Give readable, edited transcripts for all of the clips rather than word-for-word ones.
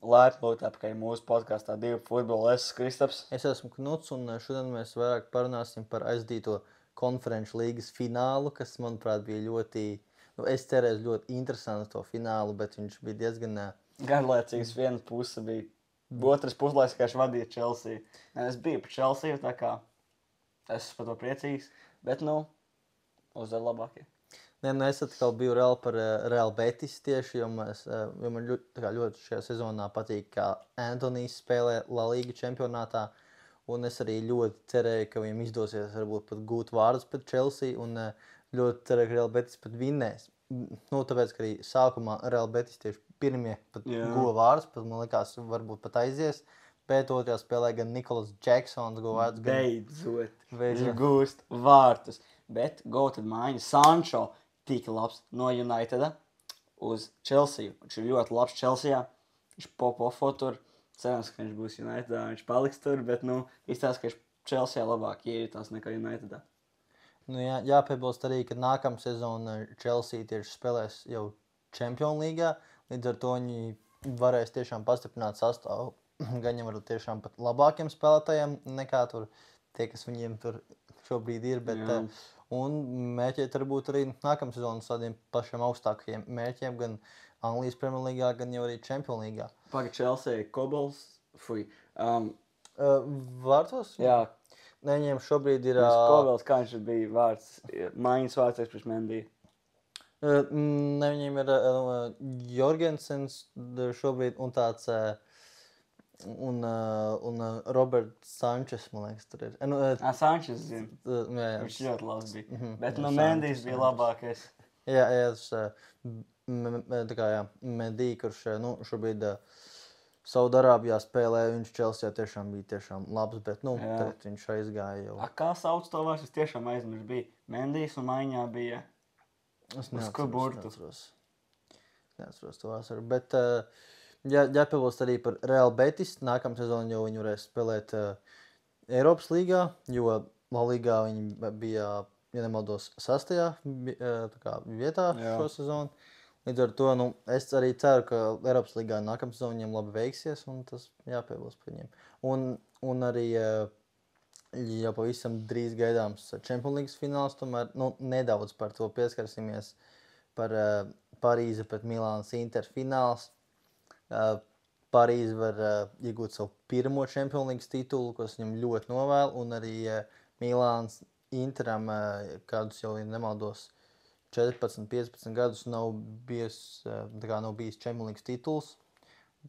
Laipni lūgti apakaļ mūsu podkāstā Divi futboli. Es esmu Kristaps. Es esmu Knuts, un šodien mēs vairāk parunāsim par aizdīto konferenču līgas finālu, kas, manuprāt, bija ļoti, es cerēju ļoti interesantu to finālu, bet viņš bija diezgan... Garlaicīgs viena puse bija. Otras puslaiks, kā viņš vadīja Chelsea. Es biju par Chelsea, tā kā es esmu par to priecīgs, bet, uzvar labākie. Es atkal biju reāli par Real Betis tieši, jo man ļoti šajā sezonā patīk, kā Antonijs spēlē La Liga čempionātā. Un es arī ļoti cerēju, ka viņam izdosies varbūt pat gūt vārdus pret Chelsea. Un ļoti cerēju, ka Real Betis pat vinnēs. Tāpēc, ka arī sākumā Real Betis tieši pirmie pat guva vārdus, pat man likās varbūt pat aizies. Bet otrajā spēlē gan Nikolas Džeksons guva vārdus. Beidzot. Viņš gūst vārtus. Bet Goated maiņa Sancho tik labs no Uniteda uz Chelsea. Viņš ir ļoti labs Chelsea. Viņš pop-offo tur. Cerams, ka viņš būs Unitedā. Viņš paliks tur, bet, izstāsta, ka viņš Chelsea labāk ieritās nekā Unitedā. Jāpiebilst arī, ka nākamā sezona Chelsea tieši spēlēs jau Champions Līgā. Līdz ar to viņi varēs tiešām pastiprināt sastāvu. Gan jau varbūt tiešām pat labākiem spēlētājiem nekā tur tie, kas viņiem tur šobrīd ir. Bet, un mērķēt varbūt arī nākamā sezonas tādiem pašiem augstākajiem mērķiem, gan Anglijas Premier Līgā, gan jau arī Champions Līgā. Paga Chelsea, Kobels, Vārtos? Jā. Viņiem šobrīd ir... Kobels, kā viņš bija vārds, maiņas vārds priekš Mendy. Viņiem ir Jorgensens šobrīd un tāds... Un Roberts Sančes, man liekas, tur ir. Sančes, zinu. Viņš ļoti labs bija. Bet Mendijs bija labākais. Jā, Mendy, kurš šobrīd Saudarābijā spēlē, viņš Chelsea tiešām bija labs, bet tagad viņš aizgāja jau. Kā sauc to vārds? Es tiešām aizmirsu. Bija Mendijs un maiņā bija uz Kuburtu. Neatceros to vārdu, bet... Jāpiebilst arī par Real Betis. Nākamā sezona jau viņi varēs spēlēt Eiropas līgā, jo La Ligā viņi bija, ja nemaldos, 6. vietā šo sezonu. Līdz ar to es arī ceru, ka Eiropas līgā nākamā sezona viņiem labi veiksies, un tas jāpiebilst par viņiem. Un arī jau pavisam drīz gaidāms Champions League fināls, tomēr nedaudz par to pieskarsimies par Parīze pret Milānas Inter fināls. Parīze var iegūt savu pirmo Champions League titulu, kas viņam ļoti novēl, un arī Milāns Interam kādus jau, ja nemaldos, 14-15 gadus nav bijis Champions League tituls.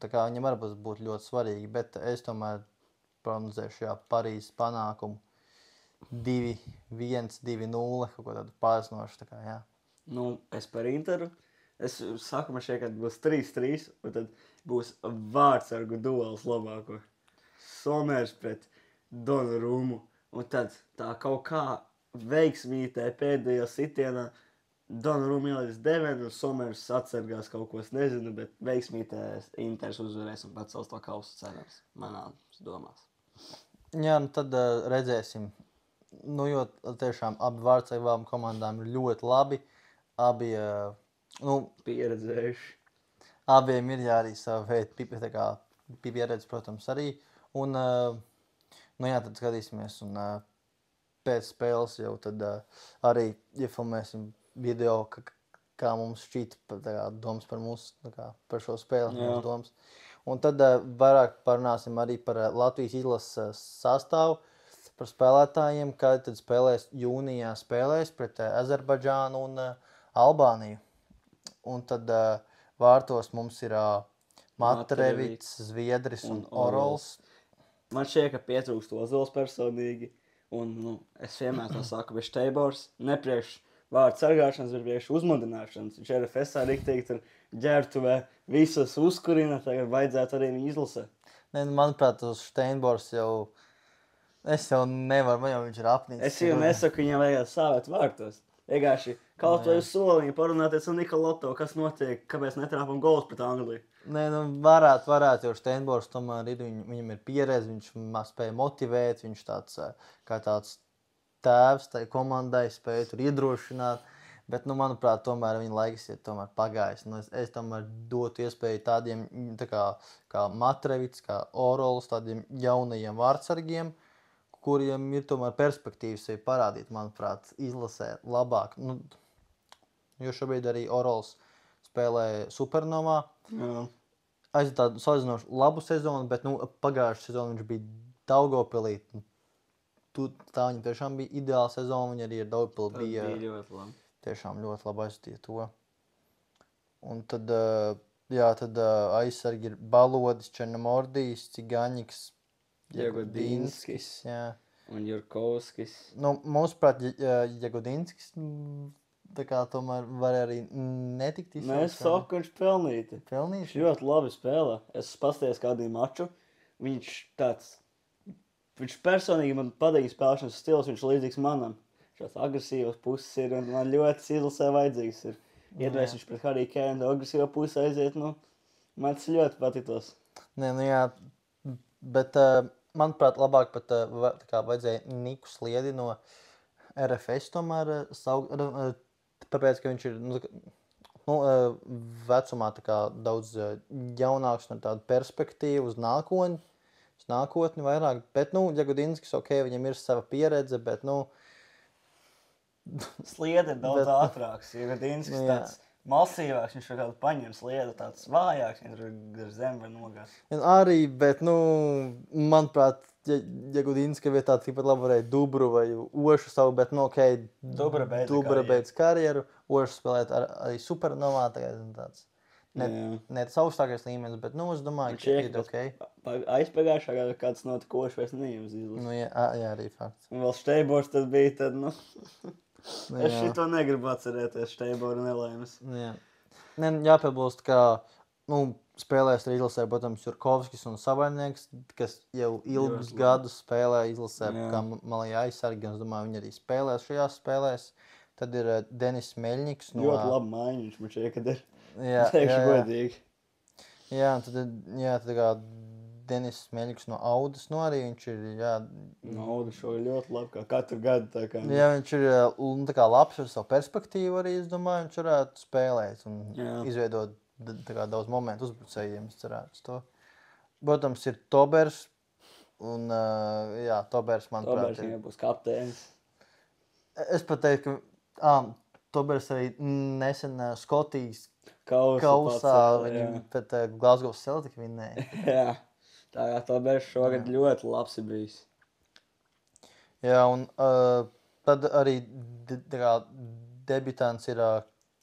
Tā kā viņam var būt ļoti svarīgi, bet es tomēr prognozēšu Parīzes panākumu 2-1, 2-0, kaut ko tādu pārsnošu, tā kā, jā. Es par Interu. Es sākumā šeit, kad būs 3-3, un tad būs vārdsargu duels labāko. Somers pret Donnarummu. Un tad tā kaut kā veiksmītē pēdējā sitienā Donnarummu ielaiž devenu, un Somers atsargās kaut ko, es nezinu, bet veiksmītē Inters uzvarēs un pacels to kausu, cerams, manās domās. Jā, tad redzēsim. Jo tiešām abi vārdsargi abām komandām ir ļoti labi. Abi... pieredzējuši. Abiem ir arī sava veida pieredze, protams, arī. Un, tad skatīsimies. Un pēc spēles jau tad arī iefilmēsim video, kā mums šķita domas par mūsu, par šo spēli. Domas. Un tad vairāk parunāsim arī par Latvijas izlases sastāvu, par spēlētājiem, kad tad spēlēs jūnijā pret Azerbaidžānu un Albāniju. Un tad vārtos mums ir Matrevits, Zviedris un Orols. Man šķiet, ka pietrūkst Ozols personīgi. Un es vienmēr to saku, bet Štebors nepriekš vārdu sargāšanas, bet priekš uzmudināšanas. Viņš RFSā riktīgi tur ģērbtuvē visas uzkurina, tagad vajadzētu arī viņu izlasē. Manuprāt, uz Steinbors jau... Es jau nevaru, man jau viņš ir apnīcis. Es jau nesaku, viņam vajag stāvēt vārtos. Vienkārši kaut vai uz soliņu parunāties ar Nikoloto, kas notiek, kāpēc netrāpam golus pret Angliju. Varētu, jo Steinbors tomēr ir, viņam ir pieredze, viņš spēja motivēt, viņš tāds tēvs tai komandai spēja tur iedrošināt, Bet, manuprāt, tomēr viņa laiks ir pagājis. Es tomēr dotu iespēju tādiem kā Matrevits, kā Orols, tādiem jaunajiem vārdsargiem, kuriem ir tomēr perspektīvas sevi parādīt, manuprāt, izlasē labāk. Jo šobrīd arī Orols spēlē Supernovā. Aiz tādu salīdzinoši labu sezonu, bet pagājušā sezonu viņš bija Daugavpilī. Tā viņa tiešām bija ideāla sezona. Viņa arī ar Daugavpili bija ļoti labi. Tiešām ļoti labi aizstīja to. Un tad, tad aizsargi ir Balodis, Černomordijs, Cigaņiks, Jagodinskis un Jurkovskis. Mūsuprāt, Jagodinskis tomēr var arī netikt izsaukt. Es saku, ka viņš pelnīti. Viņš ļoti labi spēlē. Es paskatījos kādu maču. Viņš personīgi man patīk spēlēšanas stils, viņš līdzīgs manam. Šās agresīvas puses ir, un man ļoti izlasē vajadzīgs ir. Iedvēs viņš pret Harry Kane, agresīvā puse aiziet, man tas ļoti patītos. Bet, manuprāt, labāk pat vajadzēja Niku Sliedi no RFS tomēr saukt, tāpēc, ka viņš ir vecumā daudz jaunāks un tādu perspektīvu uz nākotni vairāk. Bet, Jagodinskis, viņam ir sava pieredze, bet, Sliede ir daudz ātrāks, Jagodinskis tāds masīvāks, viņš var kādu paņem Sliede tāds vājāks, viņš ar zemi var nogāzt. Arī, bet, manuprāt, Jagodinska vietā tikpat labi varēja Dubru vai Ošu savu, bet, Dubra beidz karjeru, Ošu spēlēt arī Supernovā, tāds. Ne tas augstākais līmenis, bet, es domāju, ka ir ok. Aizpagājušā gada kāds notikošs vairs neņems izlases. Jā, arī fakts. Un vēl Šteiborgs tad bija, es šito negribu atcerēties, Šteiborga nelaimes. Jāpiebilst, ka, spēlēs arī izlasē, protams, Jurkovskis un Savaļnieks, kas jau ilgus gadus spēlē izlasē, kā malī aizsargi, un es domāju, viņi arī spēlēs šajās spēlēs. Tad ir Denis Meļņiks no... Ļoti labi mājiņš, man šeit, kad ir. Teikšu godīgi. Tad kā Denis Meļņiks no Audas, arī viņš ir, No Audas šo ļoti labi, kā katru gadu. Viņš ir labs ar savu perspektīvu arī, es domāju, viņš varētu spēlēt un izveidot daudz momentu uzbrucējiem, es cerētu to. Protams, ir Tobers, un Tobers, manuprāt, Tobers viņam būs kapteinis. Es pat teiktu, ka Tobers arī nesen Skotijas kausā viņam pret Glasgow Celtic vinnēja. Jā, tā kā Tobers šogad ļoti labs ir bijis. Jā, un tad arī debitants ir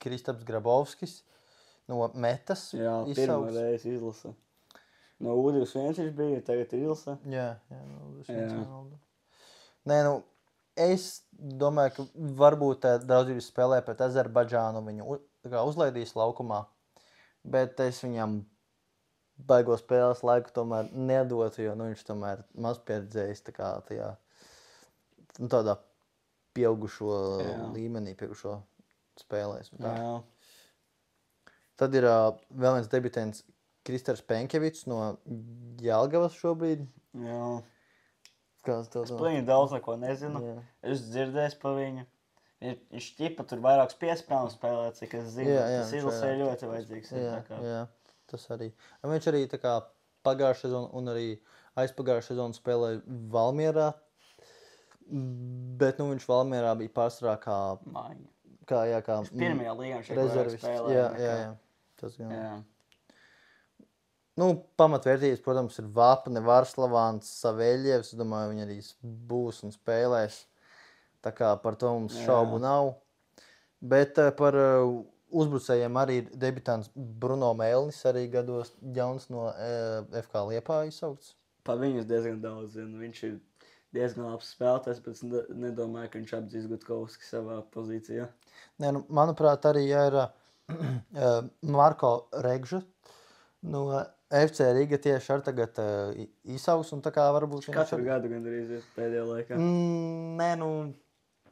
Kristaps Grabovskis no Metas. Jā, pirmo reizi izlasa. No U21 viņš bija, tagad ir izlasa. Jā, no U21. Nē, es domāju, ka varbūt draudzības spēlē pret Azerbaidžānu viņu uzlaidīs laukumā, bet es viņam baigo spēles laiku tomēr nedotu, jo viņš tomēr maz pieredzējis tādā pieaugušo līmenī, pieaugušo spēlēs. Tad ir vēl viens debitants Kristers Penkevits no Jelgavas šobrīd. Jā. Es pilnīgi daudz neko nezinu. Es dzirdēju par viņu. Viņš ķipa tur vairākus piespēlus spēlē, cik es zinu. Tas izlasē ļoti vajadzīgs. Jā, tas arī. Viņš arī pagājušā sezonu un arī aizpagājušā sezonu spēlēja Valmierā. Bet viņš Valmierā bija pārsvarā kā mājiņa. Kā pirmajā līgā viņš rezervists. spēlēja. Jā. Tas gan. Jā. Pamatvērtības, protams, ir Vapne, Varslavāns, Saveļievs. Es domāju, viņi arī būs un spēlēs. Tā kā par to mums šaubu nav. Bet par uzbrucējiem arī ir debitants Bruno Melnis, arī gados jauns no FK Liepāja izsaukts. Par viņu es diezgan daudz zinu. Viņš ir diezgan labs spēlētājs, bet es nedomāju, ka viņš apdzīs Gutkovski savā pozīcijā. Manuprāt, arī ir Marko Regža no FC Riga tieši ar tagad izsauks, un tā kā varbūt viņš... Katru gadu gandrīz ir pēdējā laikā.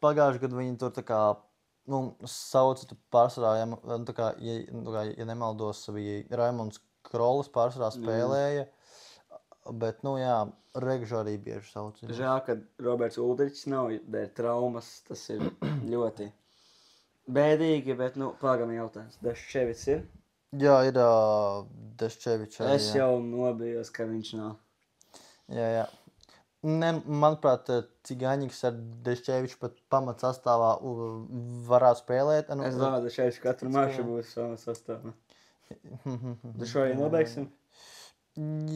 Pagājuši gadu viņi tur sauca pārsvarā, ja nemaldos, bija Raimonds Krolis pārsvarā spēlēja, bet, Regžu arī bieži sauca. Žēl, ka Roberts Uldričs nav dēļ traumas, tas ir ļoti Bēdīgi, bet, pagam jautājums. Daščevits ir? Jā, ir Daščevičs arī. Es jau nobijos, ka viņš nav. Jā. Ne, manuprāt, Cigaņiks ar Daščeviču pat pamat sastāvā varētu spēlēt. Es domāju, Daščevičs katru maču būs savā sastāvā. Tu šo arī nobeigsim?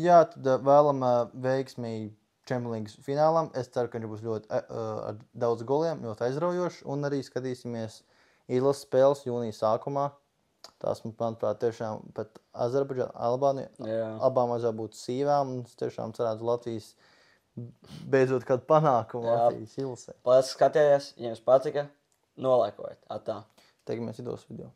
Jā, tad vēlam veiksmīgi Champions League finālam. Es ceru, ka viņš būs ļoti ar daudz goliem, ļoti aizraujoši. Un arī skatīsimies izlases spēles jūnijas sākumā. Tās, manuprāt, tiešām pat Azerbaidžāna, Albānija, abām vajadzētu būt sīvām. Un es tiešām cerētu Latvijas beidzot kādu panākumu Latvijas ilsē. Paldies, ka skatījāties. Ja jums patika, nolaikojiet. Atā. Teikamies citos video.